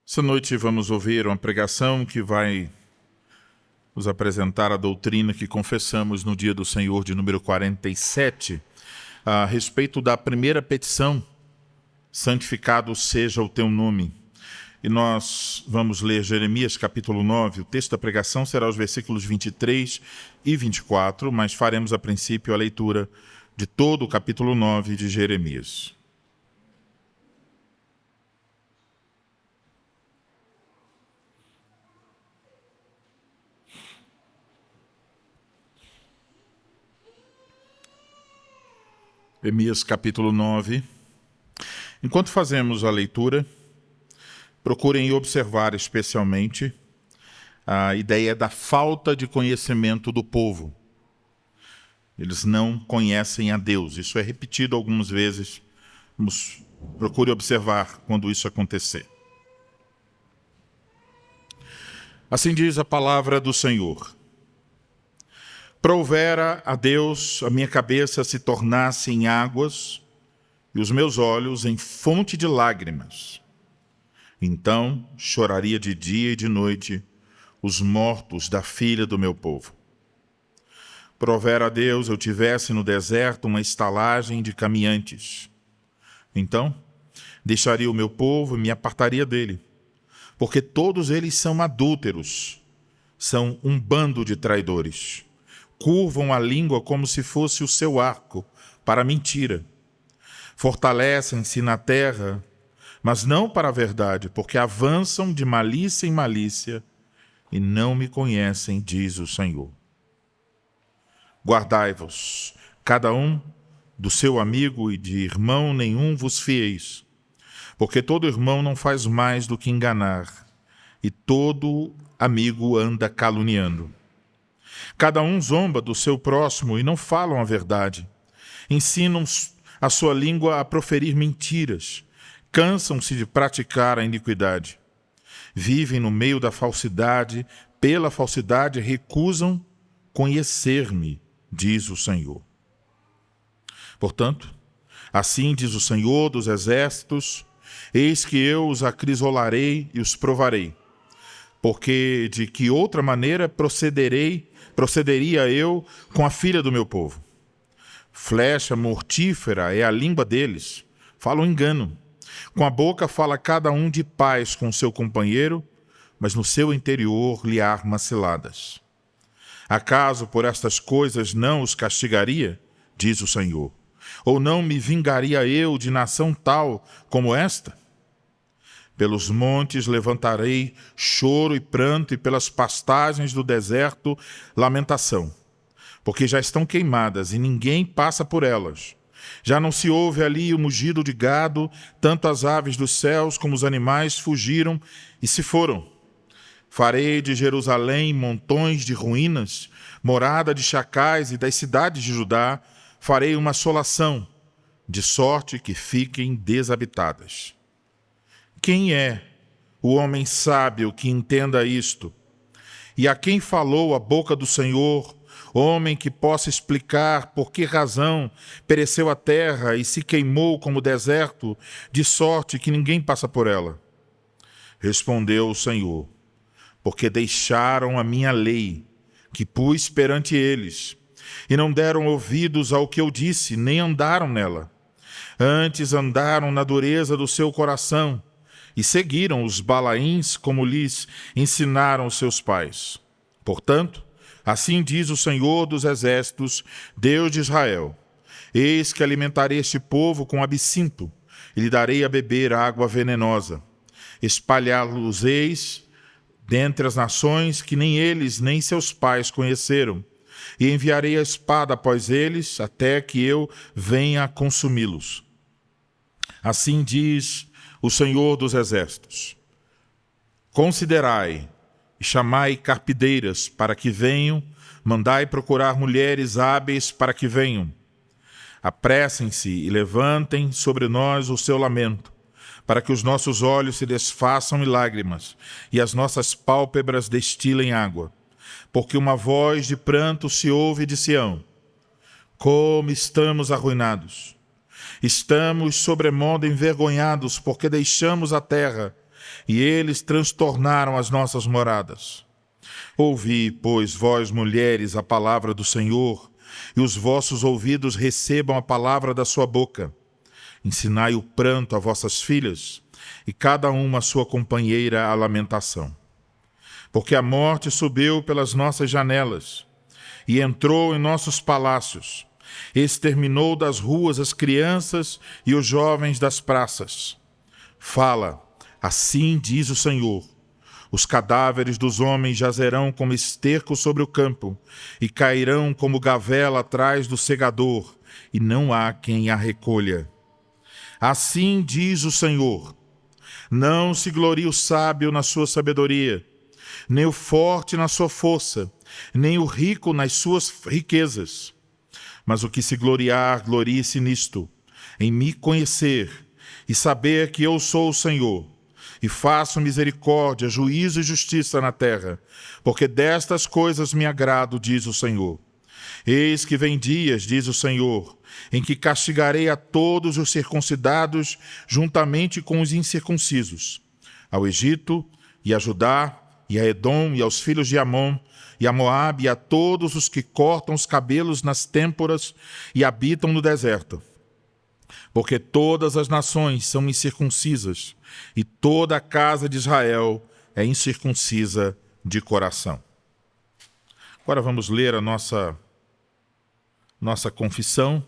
Essa noite vamos ouvir uma pregação que vai nos apresentar a doutrina que confessamos no Dia do Senhor de número 47, a respeito da primeira petição, santificado seja o teu nome. E nós vamos ler Jeremias capítulo 9, o texto da pregação será os versículos 23 e 24, mas faremos a princípio a leitura de todo o capítulo 9 de Jeremias. Jeremias capítulo 9. Enquanto fazemos a leitura, procurem observar especialmente a ideia da falta de conhecimento do povo. Eles não conhecem a Deus. Isso é repetido algumas vezes. Procure observar quando isso acontecer. Assim diz a palavra do Senhor. Prouvera a Deus a minha cabeça se tornasse em águas e os meus olhos em fonte de lágrimas. Então choraria de dia e de noite os mortos da filha do meu povo. Prouvera a Deus eu tivesse no deserto uma estalagem de caminhantes. Então deixaria o meu povo e me apartaria dele, porque todos eles são adúlteros, são um bando de traidores. Curvam a língua como se fosse o seu arco para a mentira. Fortalecem-se na terra, mas não para a verdade, porque avançam de malícia em malícia e não me conhecem, diz o Senhor. Guardai-vos, cada um do seu amigo e de irmão nenhum vos fieis, porque todo irmão não faz mais do que enganar, e todo amigo anda caluniando. Cada um zomba do seu próximo e não falam a verdade. Ensinam a sua língua a proferir mentiras. Cansam-se de praticar a iniquidade. Vivem no meio da falsidade. Pela falsidade recusam conhecer-me, diz o Senhor. Portanto, assim diz o Senhor dos exércitos, eis que eu os acrisolarei e os provarei. Porque de que outra maneira procederia eu com a filha do meu povo? Flecha mortífera é a língua deles, falam engano. Com a boca fala cada um de paz com seu companheiro, mas no seu interior lhe arma ciladas. Acaso por estas coisas não os castigaria, diz o Senhor? Ou não me vingaria eu de nação tal como esta? Pelos montes levantarei choro e pranto, e pelas pastagens do deserto lamentação, porque já estão queimadas e ninguém passa por elas. Já não se ouve ali o mugido de gado, tanto as aves dos céus como os animais fugiram e se foram. Farei de Jerusalém montões de ruínas, morada de chacais, e das cidades de Judá farei uma assolação, de sorte que fiquem desabitadas. Quem é o homem sábio que entenda isto? E a quem falou a boca do Senhor, homem que possa explicar por que razão pereceu a terra e se queimou como deserto, de sorte que ninguém passa por ela? Respondeu o Senhor: porque deixaram a minha lei, que pus perante eles, e não deram ouvidos ao que eu disse, nem andaram nela. Antes andaram na dureza do seu coração, e seguiram os Balaíns como lhes ensinaram os seus pais. Portanto, assim diz o Senhor dos exércitos, Deus de Israel: eis que alimentarei este povo com absinto, e lhe darei a beber água venenosa. Espalhá-los-eis dentre as nações que nem eles nem seus pais conheceram, e enviarei a espada após eles, até que eu venha consumi-los. Assim diz o Senhor dos exércitos: considerai e chamai carpideiras para que venham, mandai procurar mulheres hábeis para que venham. Apressem-se e levantem sobre nós o seu lamento, para que os nossos olhos se desfaçam em lágrimas e as nossas pálpebras destilem água. Porque uma voz de pranto se ouve de Sião, Como estamos arruinados! Estamos sobremodo envergonhados, porque deixamos a terra, e eles transtornaram as nossas moradas. Ouvi, pois, vós, mulheres, a palavra do Senhor, e os vossos ouvidos recebam a palavra da sua boca. Ensinai o pranto a vossas filhas, e cada uma a sua companheira a lamentação. Porque a morte subiu pelas nossas janelas, e entrou em nossos palácios, exterminou das ruas as crianças e os jovens das praças. Fala, assim diz o Senhor: os cadáveres dos homens jazerão como esterco sobre o campo, e cairão como gavela atrás do segador, e não há quem a recolha. Assim diz o Senhor: não se glorie o sábio na sua sabedoria, nem o forte na sua força, nem o rico nas suas riquezas. Mas o que se gloriar, glorie-se nisto, em me conhecer e saber que eu sou o Senhor, e faço misericórdia, juízo e justiça na terra, porque destas coisas me agrado, diz o Senhor. Eis que vem dias, diz o Senhor, em que castigarei a todos os circuncidados juntamente com os incircuncisos, ao Egito e a Judá e a Edom e aos filhos de Amon, e a Moabe e a todos os que cortam os cabelos nas têmporas e habitam no deserto. Porque todas as nações são incircuncisas, e toda a casa de Israel é incircuncisa de coração. Agora vamos ler a nossa confissão,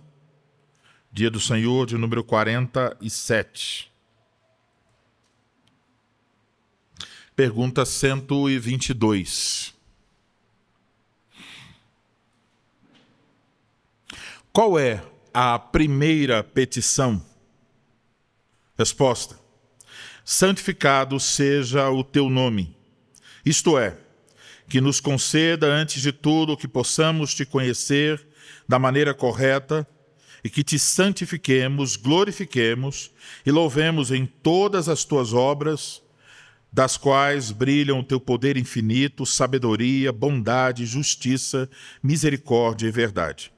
Dia do Senhor, de número 47. Pergunta 122. Qual é a primeira petição? Resposta: santificado seja o teu nome. Isto é, que nos conceda antes de tudo que possamos te conhecer da maneira correta e que te santifiquemos, glorifiquemos e louvemos em todas as tuas obras, das quais brilham o teu poder infinito, sabedoria, bondade, justiça, misericórdia e verdade.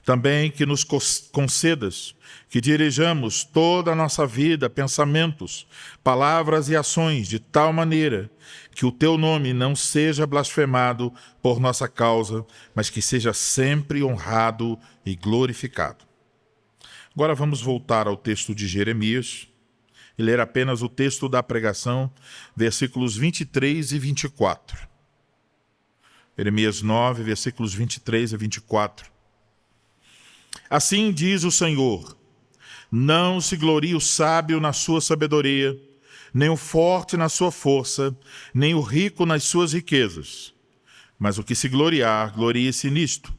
Também que nos concedas que dirijamos toda a nossa vida, pensamentos, palavras e ações de tal maneira que o teu nome não seja blasfemado por nossa causa, mas que seja sempre honrado e glorificado. Agora vamos voltar ao texto de Jeremias e ler apenas o texto da pregação, versículos 23 e 24. Jeremias 9, versículos 23 e 24. Assim diz o Senhor: não se glorie o sábio na sua sabedoria, nem o forte na sua força, nem o rico nas suas riquezas. Mas o que se gloriar, glorie-se nisto,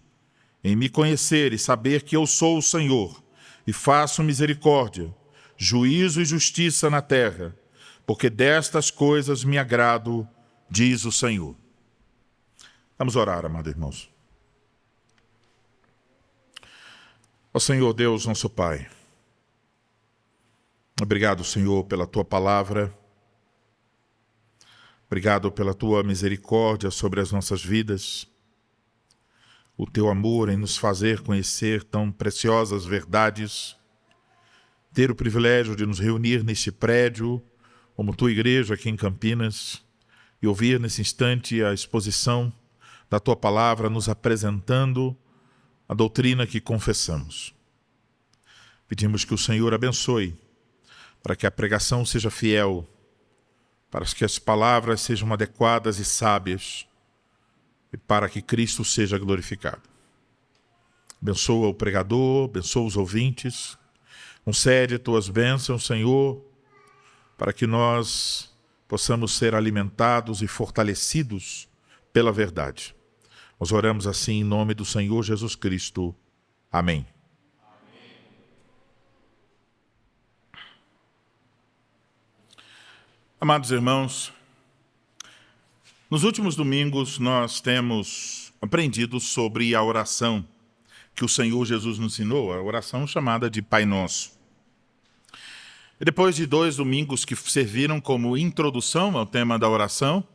em me conhecer e saber que eu sou o Senhor, e faço misericórdia, juízo e justiça na terra, porque destas coisas me agrado, diz o Senhor. Vamos orar, amados irmãos. Ó Senhor Deus, nosso Pai, obrigado, Senhor, pela Tua palavra, obrigado pela Tua misericórdia sobre as nossas vidas, o Teu amor em nos fazer conhecer tão preciosas verdades, ter o privilégio de nos reunir neste prédio, como Tua igreja aqui em Campinas, e ouvir nesse instante a exposição da Tua palavra nos apresentando a doutrina que confessamos. Pedimos que o Senhor abençoe, para que a pregação seja fiel, para que as palavras sejam adequadas e sábias, e para que Cristo seja glorificado. Abençoa o pregador, abençoa os ouvintes, concede tuas bênçãos, Senhor, para que nós possamos ser alimentados e fortalecidos pela verdade. Nós oramos assim em nome do Senhor Jesus Cristo. Amém. Amados irmãos, nos últimos domingos nós temos aprendido sobre a oração que o Senhor Jesus nos ensinou, a oração chamada de Pai Nosso. E depois de 2 domingos que serviram como introdução ao tema da oração,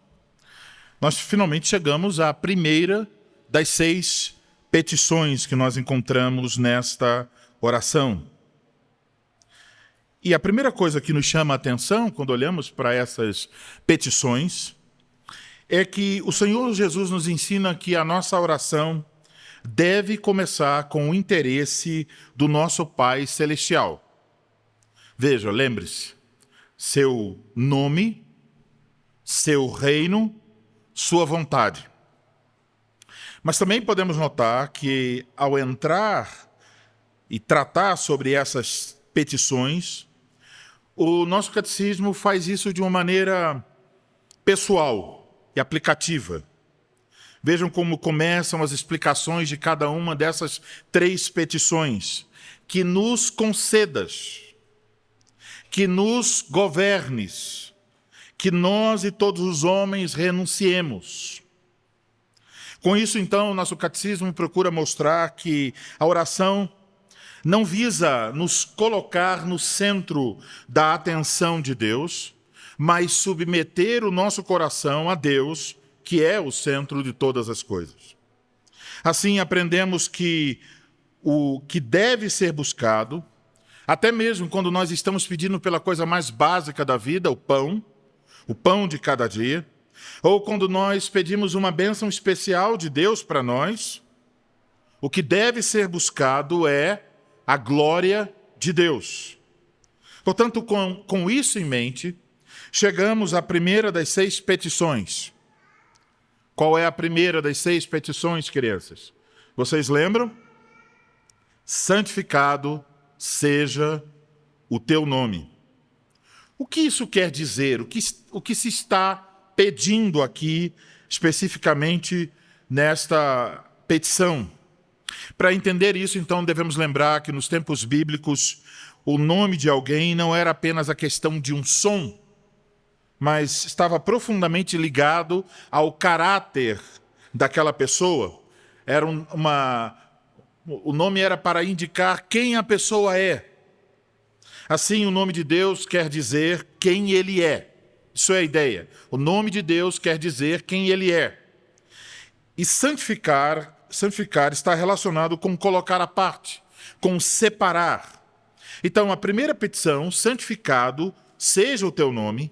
nós finalmente chegamos à primeira das 6 petições que nós encontramos nesta oração. E a primeira coisa que nos chama a atenção quando olhamos para essas petições é que o Senhor Jesus nos ensina que a nossa oração deve começar com o interesse do nosso Pai Celestial. Veja, lembre-se, seu nome, seu reino, sua vontade. Mas também podemos notar que ao entrar e tratar sobre essas petições, o nosso catecismo faz isso de uma maneira pessoal e aplicativa. Vejam como começam as explicações de cada uma dessas 3 petições. Que nos concedas, que nos governes, que nós e todos os homens renunciemos. Com isso, então, o nosso catecismo procura mostrar que a oração não visa nos colocar no centro da atenção de Deus, mas submeter o nosso coração a Deus, que é o centro de todas as coisas. Assim, aprendemos que o que deve ser buscado, até mesmo quando nós estamos pedindo pela coisa mais básica da vida, o pão de cada dia, ou quando nós pedimos uma bênção especial de Deus para nós, o que deve ser buscado é a glória de Deus. Portanto, com isso em mente, chegamos à primeira das 6 petições. Qual é a primeira das 6 petições, crianças? Vocês lembram? Santificado seja o teu nome. O que isso quer dizer? O que se está pedindo aqui, especificamente nesta petição? Para entender isso, então, devemos lembrar que nos tempos bíblicos, o nome de alguém não era apenas a questão de um som, mas estava profundamente ligado ao caráter daquela pessoa. O nome era para indicar quem a pessoa é. Assim, o nome de Deus quer dizer quem Ele é. Isso é a ideia. O nome de Deus quer dizer quem Ele é. E santificar está relacionado com colocar à parte, com separar. Então, a primeira petição, santificado seja o teu nome,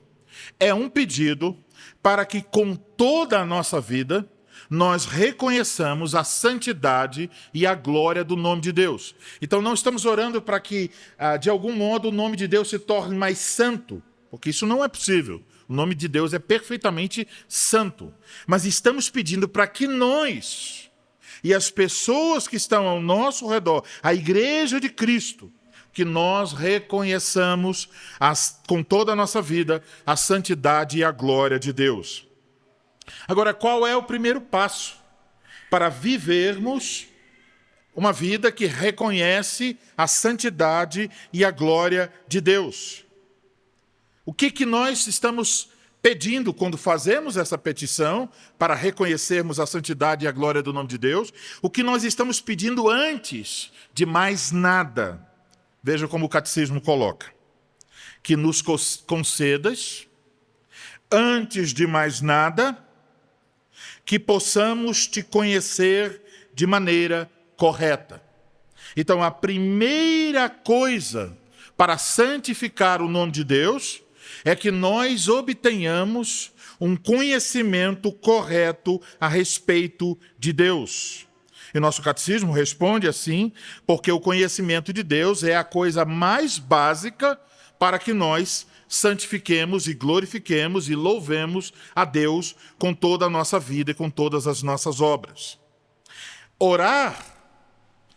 é um pedido para que com toda a nossa vida nós reconheçamos a santidade e a glória do nome de Deus. Então não estamos orando para que, de algum modo, o nome de Deus se torne mais santo, porque isso não é possível. O nome de Deus é perfeitamente santo. Mas estamos pedindo para que nós e as pessoas que estão ao nosso redor, a Igreja de Cristo, que nós reconheçamos com toda a nossa vida a santidade e a glória de Deus. Agora, qual é o primeiro passo para vivermos uma vida que reconhece a santidade e a glória de Deus? O que nós estamos pedindo quando fazemos essa petição para reconhecermos a santidade e a glória do nome de Deus? O que nós estamos pedindo antes de mais nada? Veja como o catecismo coloca. Que nos concedas, antes de mais nada, que possamos te conhecer de maneira correta. Então, a primeira coisa para santificar o nome de Deus é que nós obtenhamos um conhecimento correto a respeito de Deus. E nosso catecismo responde assim, porque o conhecimento de Deus é a coisa mais básica para que nós santifiquemos e glorifiquemos e louvemos a Deus com toda a nossa vida e com todas as nossas obras. Orar,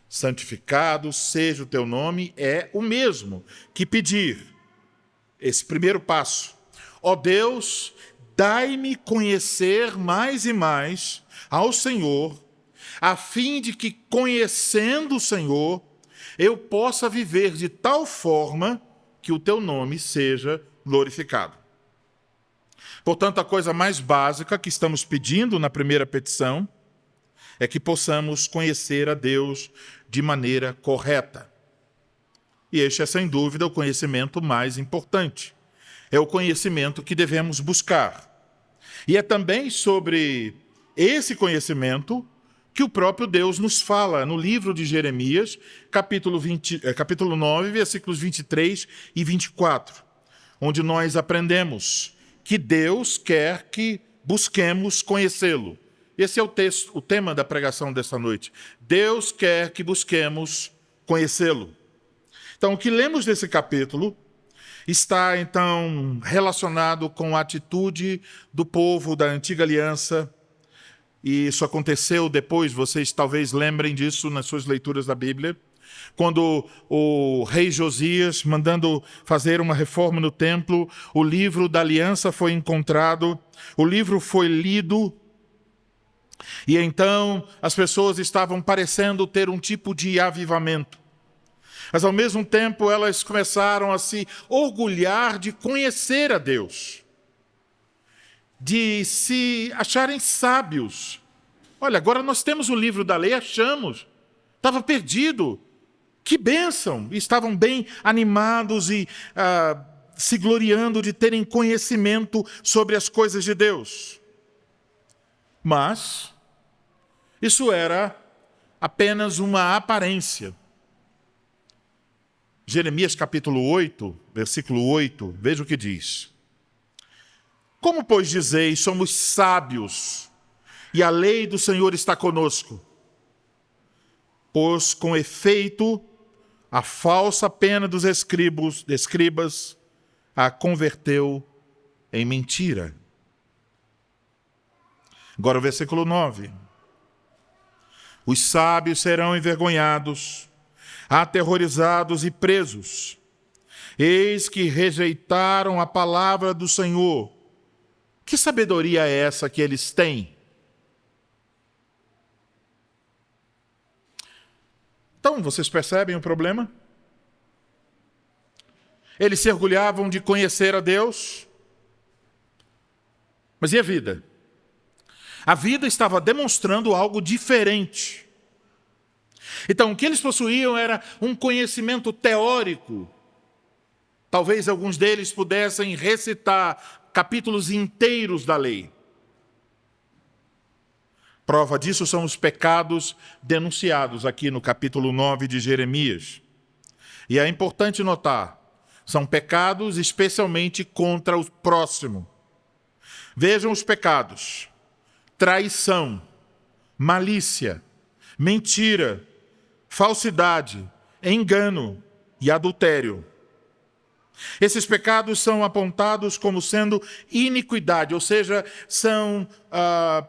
santificado seja o teu nome, é o mesmo que pedir. Esse primeiro passo. Ó Deus, dai-me conhecer mais e mais ao Senhor, a fim de que, conhecendo o Senhor, eu possa viver de tal forma que o teu nome seja glorificado. Portanto, a coisa mais básica que estamos pedindo na primeira petição é que possamos conhecer a Deus de maneira correta. E este é, sem dúvida, o conhecimento mais importante. É o conhecimento que devemos buscar. E é também sobre esse conhecimento que o próprio Deus nos fala no livro de Jeremias, capítulo 9, versículos 23 e 24, onde nós aprendemos que Deus quer que busquemos conhecê-lo. Esse é o tema da pregação desta noite. Deus quer que busquemos conhecê-lo. Então, o que lemos desse capítulo está, então, relacionado com a atitude do povo da antiga aliança. E isso aconteceu depois, vocês talvez lembrem disso nas suas leituras da Bíblia, quando o rei Josias, mandando fazer uma reforma no templo, o livro da aliança foi encontrado, o livro foi lido, e então as pessoas estavam parecendo ter um tipo de avivamento. Mas ao mesmo tempo elas começaram a se orgulhar de conhecer a Deus, de se acharem sábios. Olha, agora nós temos o livro da lei, achamos. Estava perdido. Que bênção! Estavam bem animados e se gloriando de terem conhecimento sobre as coisas de Deus. Mas isso era apenas uma aparência. Jeremias capítulo 8, versículo 8, veja o que diz. Como, pois, dizeis, somos sábios, e a lei do Senhor está conosco? Pois, com efeito, a falsa pena dos escribas a converteu em mentira. Agora o versículo 9. Os sábios serão envergonhados, aterrorizados e presos. Eis que rejeitaram a palavra do Senhor. Que sabedoria é essa que eles têm? Então, vocês percebem o problema? Eles se orgulhavam de conhecer a Deus. Mas e a vida? A vida estava demonstrando algo diferente. Então, o que eles possuíam era um conhecimento teórico. Talvez alguns deles pudessem recitar capítulos inteiros da lei. Prova disso são os pecados denunciados aqui no capítulo 9 de Jeremias. E é importante notar, são pecados especialmente contra o próximo. Vejam os pecados: traição, malícia, mentira, falsidade, engano e adultério. Esses pecados são apontados como sendo iniquidade, ou seja, são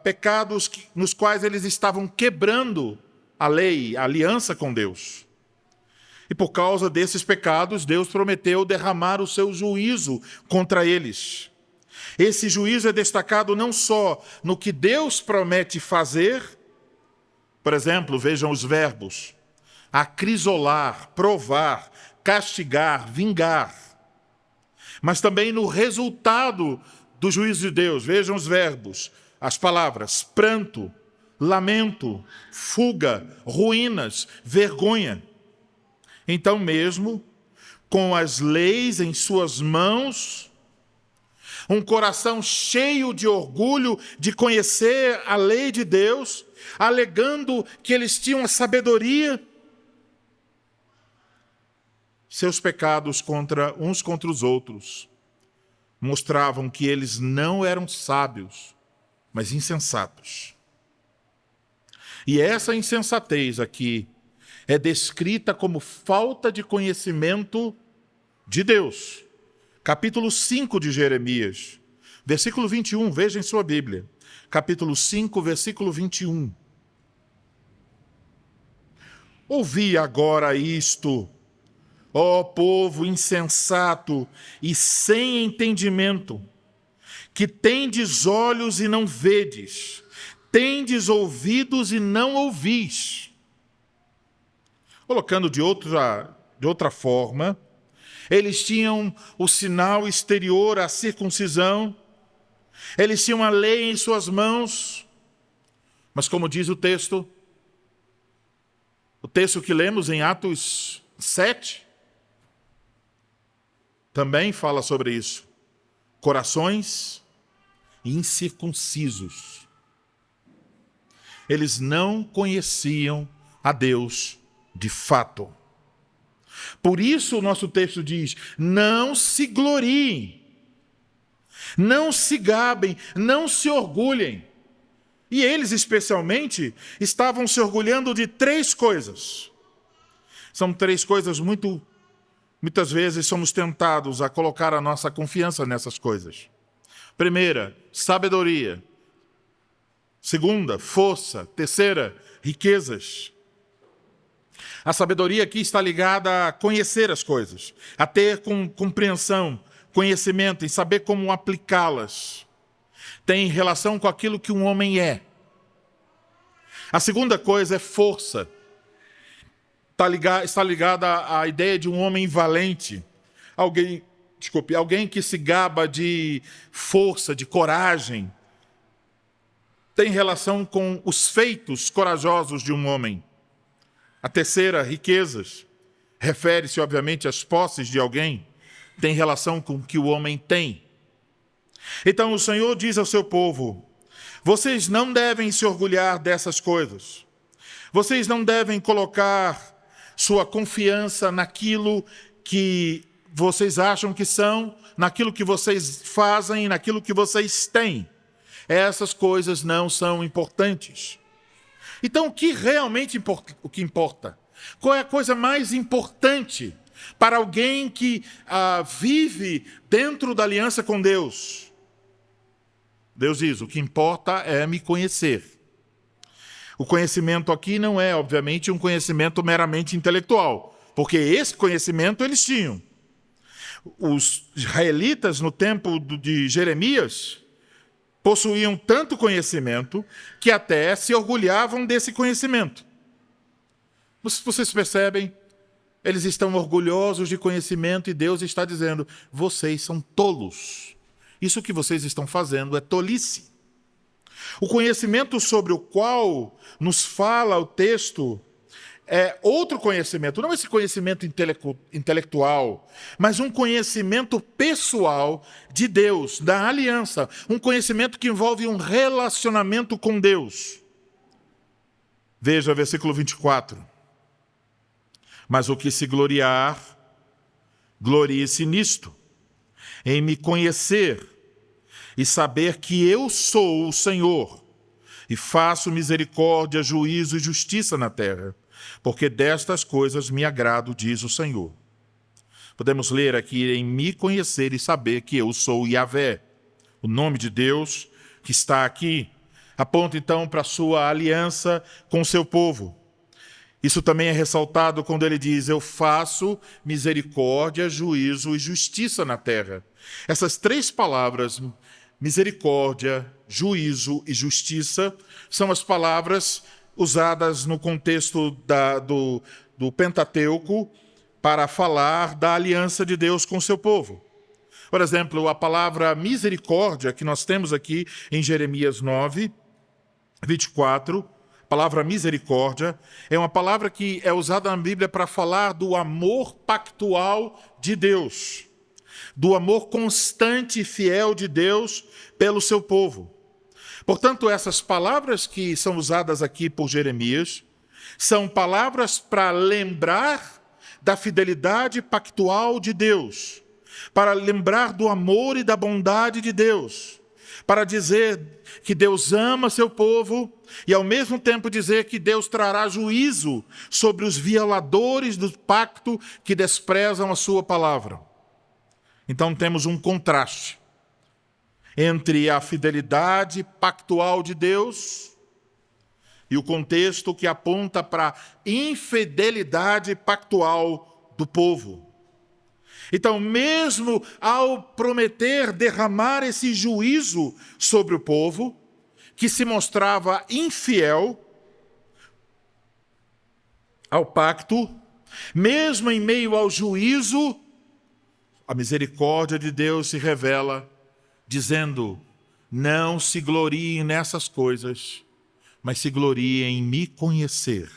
pecados nos quais eles estavam quebrando a lei, a aliança com Deus. E por causa desses pecados, Deus prometeu derramar o seu juízo contra eles. Esse juízo é destacado não só no que Deus promete fazer, por exemplo, vejam os verbos: acrisolar, provar, castigar, vingar, mas também no resultado do juízo de Deus. Vejam os verbos, as palavras: pranto, lamento, fuga, ruínas, vergonha. Então mesmo, com as leis em suas mãos, um coração cheio de orgulho de conhecer a lei de Deus, alegando que eles tinham a sabedoria, seus pecados uns contra os outros mostravam que eles não eram sábios, mas insensatos. E essa insensatez aqui é descrita como falta de conhecimento de Deus. Capítulo 5 de Jeremias, versículo 21, veja em sua Bíblia. Capítulo 5, versículo 21. Ouvi agora isto, ó povo insensato e sem entendimento, que tendes olhos e não vedes, tendes ouvidos e não ouvis. Colocando de outra forma, eles tinham o sinal exterior, a circuncisão, eles tinham a lei em suas mãos, mas como diz o texto que lemos em Atos 7, também fala sobre isso: corações incircuncisos. eles não conheciam a Deus de fato. Por isso o nosso texto diz: não se gloriem, não se gabem, não se orgulhem. E eles, especialmente, estavam se orgulhando de 3 coisas. São 3 coisas muitas vezes somos tentados a colocar a nossa confiança nessas coisas. Primeira, sabedoria. Segunda, força. Terceira, riquezas. A sabedoria aqui está ligada a conhecer as coisas, a ter compreensão, conhecimento, em saber como aplicá-las. Tem relação com aquilo que um homem é. A segunda coisa é força. Está ligada à ideia de um homem valente. Alguém que se gaba de força, de coragem. Tem relação com os feitos corajosos de um homem. A terceira, riquezas, refere-se, obviamente, às posses de alguém. Tem relação com o que o homem tem. Então o Senhor diz ao seu povo: vocês não devem se orgulhar dessas coisas. Vocês não devem colocar sua confiança naquilo que vocês acham que são, naquilo que vocês fazem, naquilo que vocês têm. Essas coisas não são importantes. Então, o que realmente importa? Qual é a coisa mais importante para alguém que vive dentro da aliança com Deus? Deus diz: o que importa é me conhecer. O conhecimento aqui não é, obviamente, um conhecimento meramente intelectual, porque esse conhecimento eles tinham. Os israelitas, no tempo de Jeremias, possuíam tanto conhecimento que até se orgulhavam desse conhecimento. Vocês percebem? Eles estão orgulhosos de conhecimento e Deus está dizendo: vocês são tolos. Isso que vocês estão fazendo é tolice. O conhecimento sobre o qual nos fala o texto é outro conhecimento, não esse conhecimento intelectual, mas um conhecimento pessoal de Deus, da aliança, um conhecimento que envolve um relacionamento com Deus. Veja versículo 24. Mas o que se gloriar, glorie-se nisto, em me conhecer e saber que eu sou o Senhor, e faço misericórdia, juízo e justiça na terra, porque destas coisas me agrado, diz o Senhor. Podemos ler aqui: em me conhecer e saber que eu sou Yahvé. O nome de Deus que está aqui aponta então para a sua aliança com o seu povo. Isso também é ressaltado quando ele diz: eu faço misericórdia, juízo e justiça na terra. Essas 3 palavras, misericórdia, juízo e justiça, são as palavras usadas no contexto do Pentateuco para falar da aliança de Deus com o seu povo. Por exemplo, a palavra misericórdia que nós temos aqui em Jeremias 9, 24, a palavra misericórdia é uma palavra que é usada na Bíblia para falar do amor pactual de Deus, do amor constante e fiel de Deus pelo seu povo. Portanto, essas palavras que são usadas aqui por Jeremias são palavras para lembrar da fidelidade pactual de Deus, para lembrar do amor e da bondade de Deus, para dizer que Deus ama seu povo e, ao mesmo tempo, dizer que Deus trará juízo sobre os violadores do pacto que desprezam a sua palavra. Então, temos um contraste entre a fidelidade pactual de Deus e o contexto que aponta para a infidelidade pactual do povo. Então, mesmo ao prometer derramar esse juízo sobre o povo, que se mostrava infiel ao pacto, mesmo em meio ao juízo, a misericórdia de Deus se revela, dizendo: não se gloriem nessas coisas, mas se gloriem em me conhecer.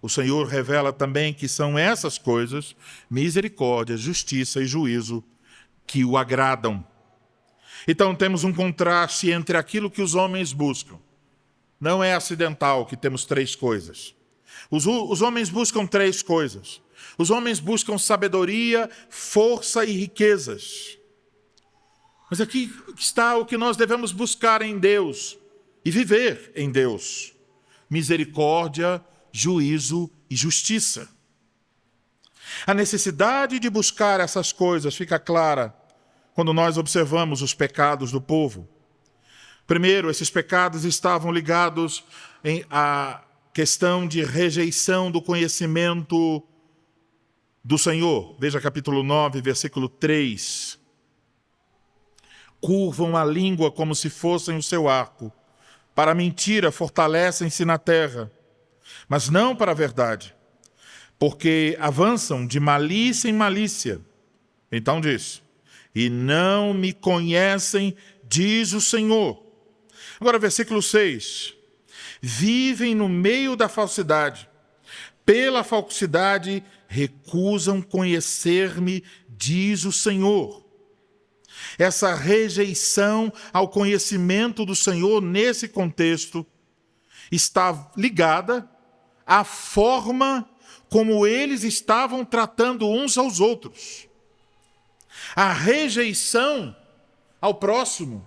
O Senhor revela também que são essas coisas, misericórdia, justiça e juízo, que o agradam. Então temos um contraste entre aquilo que os homens buscam, Não é acidental que temos três coisas. Os homens buscam três coisas. Os homens buscam sabedoria, força e riquezas. Mas aqui está o que nós devemos buscar em Deus e viver em Deus: misericórdia, juízo e justiça. A necessidade de buscar essas coisas fica clara quando nós observamos os pecados do povo. Primeiro, esses pecados estavam ligados à questão de rejeição do conhecimento do Senhor. Veja capítulo 9, versículo 3. Curvam a língua como se fossem o seu arco. Para a mentira fortalecem-se na terra, mas não para a verdade, porque avançam de malícia em malícia. Então diz: e não me conhecem, diz o Senhor. Agora, versículo 6. Vivem no meio da falsidade. Pela falsidade recusam conhecer-me, diz o Senhor. Essa rejeição ao conhecimento do Senhor, nesse contexto, está ligada à forma como eles estavam tratando uns aos outros. A rejeição ao próximo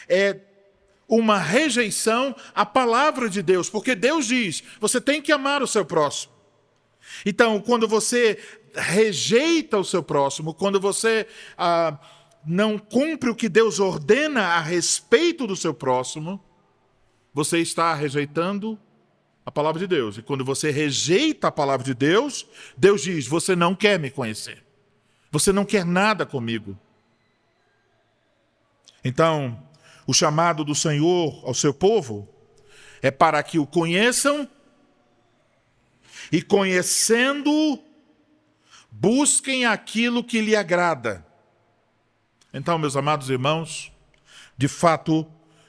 é uma rejeição à palavra de Deus, porque Deus diz: você tem que amar o seu próximo. Então, quando você rejeita o seu próximo, quando você não cumpre o que Deus ordena a respeito do seu próximo, você está rejeitando a palavra de Deus. E quando você rejeita a palavra de Deus, Deus diz: você não quer me conhecer. Você não quer nada comigo. Então, o chamado do Senhor ao seu povo é para que o conheçam e, conhecendo, busquem aquilo que lhe agrada. Então, meus amados irmãos, de fato,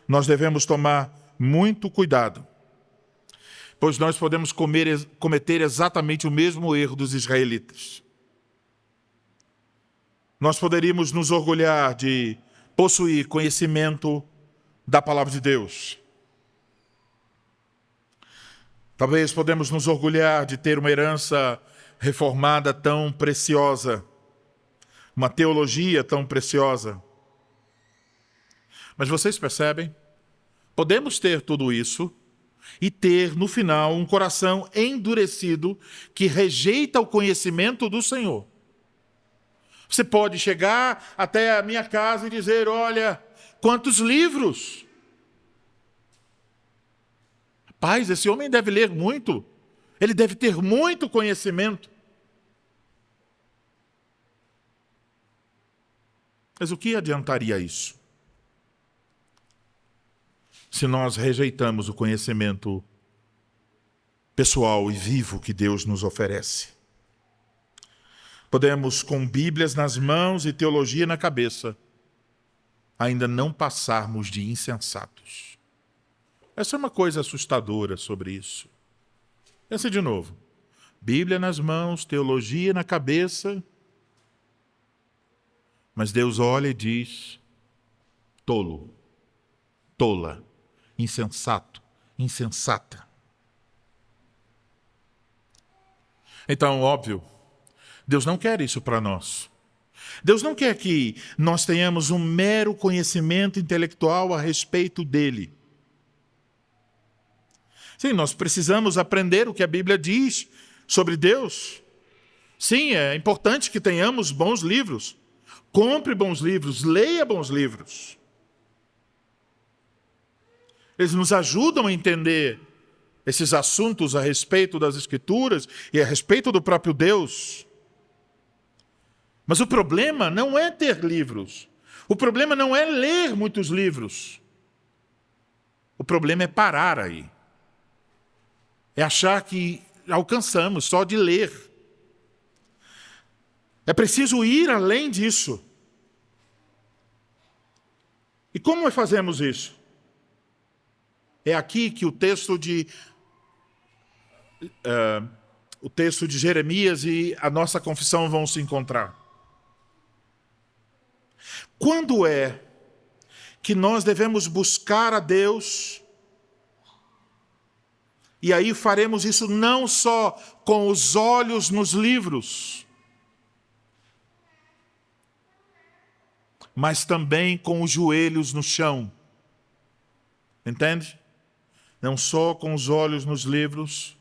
nós devemos tomar muito cuidado, pois nós podemos cometer exatamente o mesmo erro dos israelitas. Nós poderíamos nos orgulhar de possuir conhecimento da palavra de Deus. Talvez podemos nos orgulhar de ter uma herança reformada tão preciosa, uma teologia tão preciosa. Mas vocês percebem? Podemos ter tudo isso e ter, no final, um coração endurecido que rejeita o conhecimento do Senhor. Você pode chegar até a minha casa e dizer: olha, quantos livros! Rapaz, esse homem deve ler muito. Ele deve ter muito conhecimento. Mas o que adiantaria isso? Se nós rejeitamos o conhecimento pessoal e vivo que Deus nos oferece. Podemos, com Bíblias nas mãos e teologia na cabeça, ainda não passarmos de insensatos. Essa é uma coisa assustadora sobre isso. Pensa de novo. Bíblia nas mãos, teologia na cabeça, mas Deus olha e diz: tolo, tola, insensato, insensata. Então, óbvio, Deus não quer isso para nós. Deus não quer que nós tenhamos um mero conhecimento intelectual a respeito dele. Sim, nós precisamos aprender o que a Bíblia diz sobre Deus. Sim, é importante que tenhamos bons livros. Compre bons livros, leia bons livros. Eles nos ajudam a entender esses assuntos a respeito das Escrituras e a respeito do próprio Deus. Mas o problema não é ter livros. O problema não é ler muitos livros. O problema é parar aí. É achar que alcançamos só de ler. É preciso ir além disso. E como nós fazemos isso? É aqui que o texto de Jeremias e a nossa confissão vão se encontrar. Quando é que nós devemos buscar a Deus E aí faremos isso não só com os olhos nos livros, mas também com os joelhos no chão. Entende? Não só com os olhos nos livros,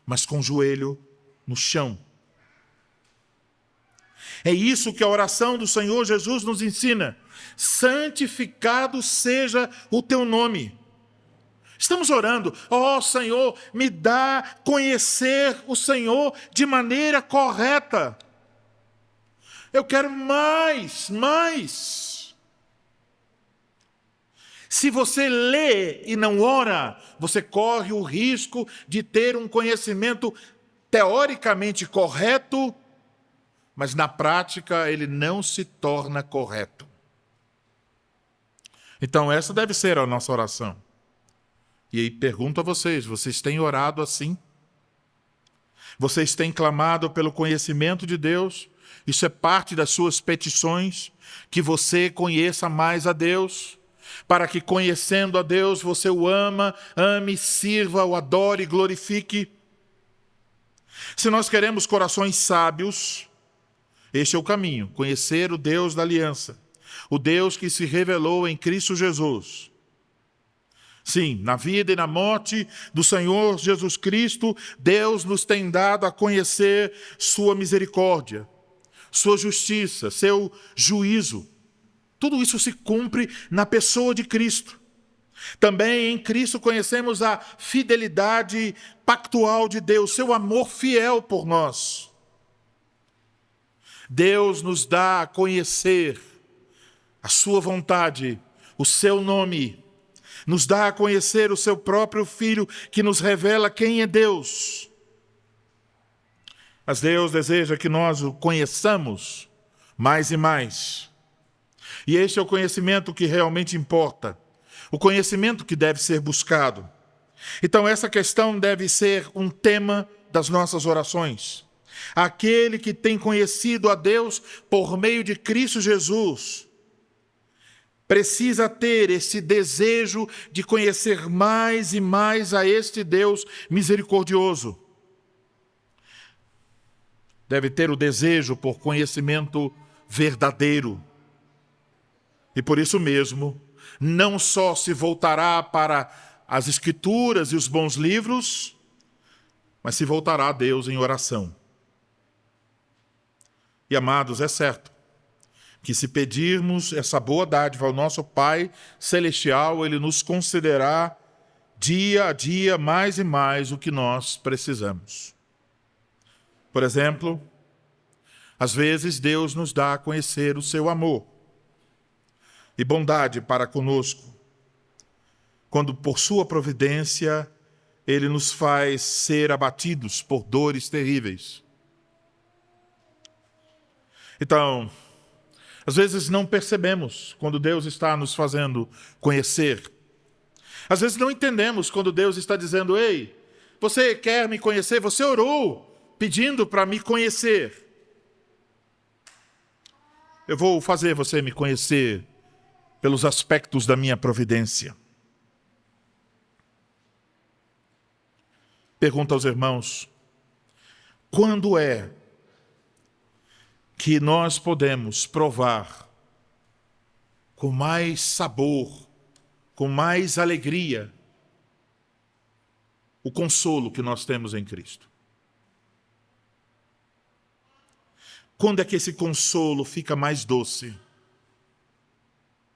mas com o joelho no chão. É isso que a oração do Senhor Jesus nos ensina. Santificado seja o teu nome. Estamos orando, ó Senhor, me dá conhecer o Senhor de maneira correta. Eu quero mais. Se você lê e não ora, você corre o risco de ter um conhecimento teoricamente correto, mas na prática ele não se torna correto. Então essa deve ser a nossa oração. E aí pergunto a vocês têm orado assim? Vocês têm clamado pelo conhecimento de Deus? Isso é parte das suas petições? Que você conheça mais a Deus? Para que conhecendo a Deus você o ame, sirva, o adore e glorifique? Se nós queremos corações sábios, este é o caminho, conhecer o Deus da aliança, o Deus que se revelou em Cristo Jesus. Sim, na vida e na morte do Senhor Jesus Cristo, Deus nos tem dado a conhecer sua misericórdia, sua justiça, seu juízo. Tudo isso se cumpre na pessoa de Cristo. Também em Cristo conhecemos a fidelidade pactual de Deus, seu amor fiel por nós. Deus nos dá a conhecer a sua vontade, o seu nome, nos dá a conhecer o seu próprio Filho, que nos revela quem é Deus. Mas Deus deseja que nós o conheçamos mais e mais. E este é o conhecimento que realmente importa, o conhecimento que deve ser buscado. Então essa questão deve ser um tema das nossas orações. Aquele que tem conhecido a Deus por meio de Cristo Jesus precisa ter esse desejo de conhecer mais e mais a este Deus misericordioso. Deve ter o desejo por conhecimento verdadeiro. E por isso mesmo, não só se voltará para as Escrituras e os bons livros, mas se voltará a Deus em oração. E amados, é certo que se pedirmos essa boa dádiva ao nosso Pai Celestial, Ele nos concederá dia a dia mais e mais o que nós precisamos. Por exemplo, às vezes Deus nos dá a conhecer o seu amor e bondade para conosco, quando por sua providência Ele nos faz ser abatidos por dores terríveis. Então, às vezes não percebemos quando Deus está nos fazendo conhecer. Às vezes não entendemos quando Deus está dizendo: ei, você quer me conhecer? Você orou pedindo para me conhecer. Eu vou fazer você me conhecer pelos aspectos da minha providência. Pergunta aos irmãos: quando é que nós podemos provar com mais sabor, com mais alegria, o consolo que nós temos em Cristo? Quando é que esse consolo fica mais doce?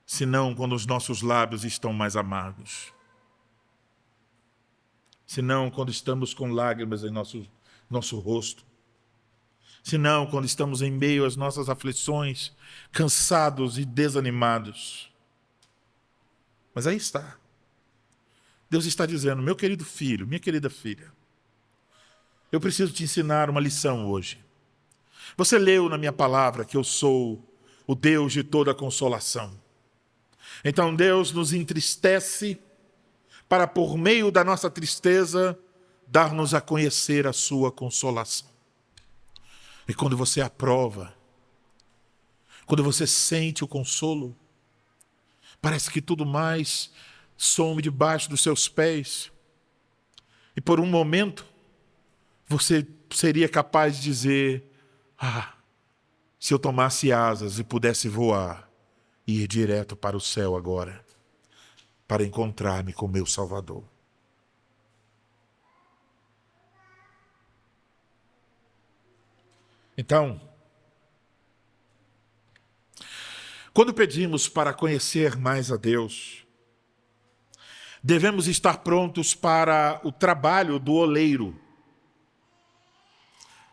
Senão quando os nossos lábios estão mais amargos. Senão quando estamos com lágrimas em nosso rosto. Senão quando estamos em meio às nossas aflições, cansados e desanimados. Mas aí está. Deus está dizendo: meu querido filho, minha querida filha, eu preciso te ensinar uma lição hoje. Você leu na minha palavra que eu sou o Deus de toda consolação. Então Deus nos entristece para, por meio da nossa tristeza, dar-nos a conhecer a sua consolação. E quando você aprova, quando você sente o consolo, parece que tudo mais some debaixo dos seus pés. E por um momento, você seria capaz de dizer: se eu tomasse asas e pudesse voar, e ir direto para o céu agora, para encontrar-me com meu Salvador. Então, quando pedimos para conhecer mais a Deus, devemos estar prontos para o trabalho do oleiro.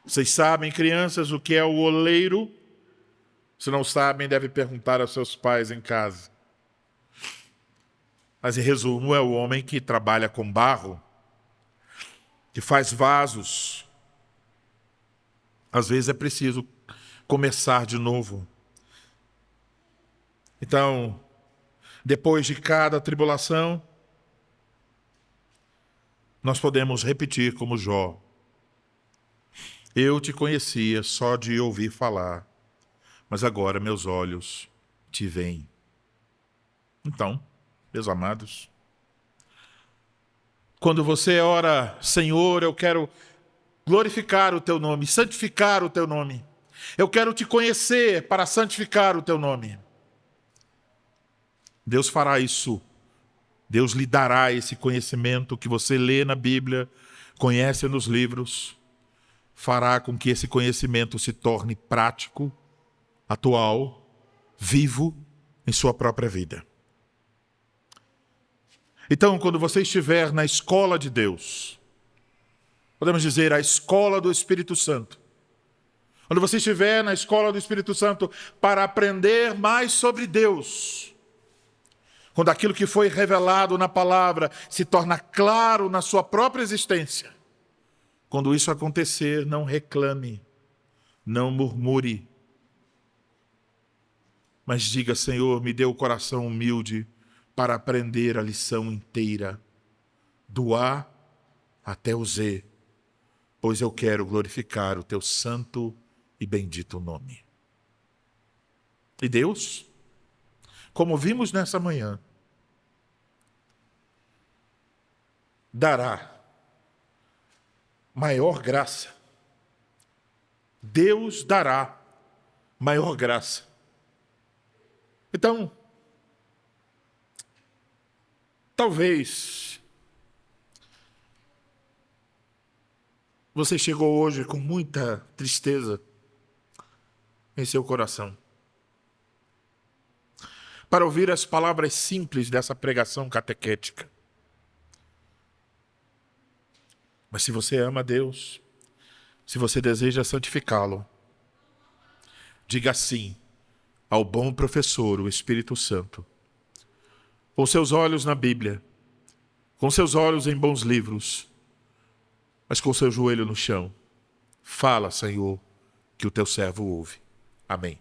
Vocês sabem, crianças, o que é o oleiro? Se não sabem, deve perguntar aos seus pais em casa. Mas, em resumo, é o homem que trabalha com barro, que faz vasos. Às vezes é preciso começar de novo. Então, depois de cada tribulação, nós podemos repetir como Jó: eu te conhecia só de ouvir falar, mas agora meus olhos te veem. Então, meus amados, quando você ora: Senhor, eu quero glorificar o teu nome, santificar o teu nome, eu quero te conhecer para santificar o teu nome, Deus fará isso. Deus lhe dará esse conhecimento que você lê na Bíblia, conhece nos livros, fará com que esse conhecimento se torne prático, atual, vivo em sua própria vida. Então, quando você estiver na escola de Deus, podemos dizer a escola do Espírito Santo, quando você estiver na escola do Espírito Santo para aprender mais sobre Deus, quando aquilo que foi revelado na palavra se torna claro na sua própria existência, quando isso acontecer, não reclame, não murmure, mas diga: Senhor, me dê o coração humilde para aprender a lição inteira, do A até o Z, pois eu quero glorificar o teu santo e bendito nome. E Deus, como vimos nessa manhã, dará maior graça. Deus dará maior graça. Então, talvez você chegou hoje com muita tristeza em seu coração para ouvir as palavras simples dessa pregação catequética. Mas se você ama Deus, se você deseja santificá-lo, diga sim ao bom professor, o Espírito Santo. Com seus olhos na Bíblia, com seus olhos em bons livros, mas com seu joelho no chão. Fala, Senhor, que o teu servo ouve. Amém.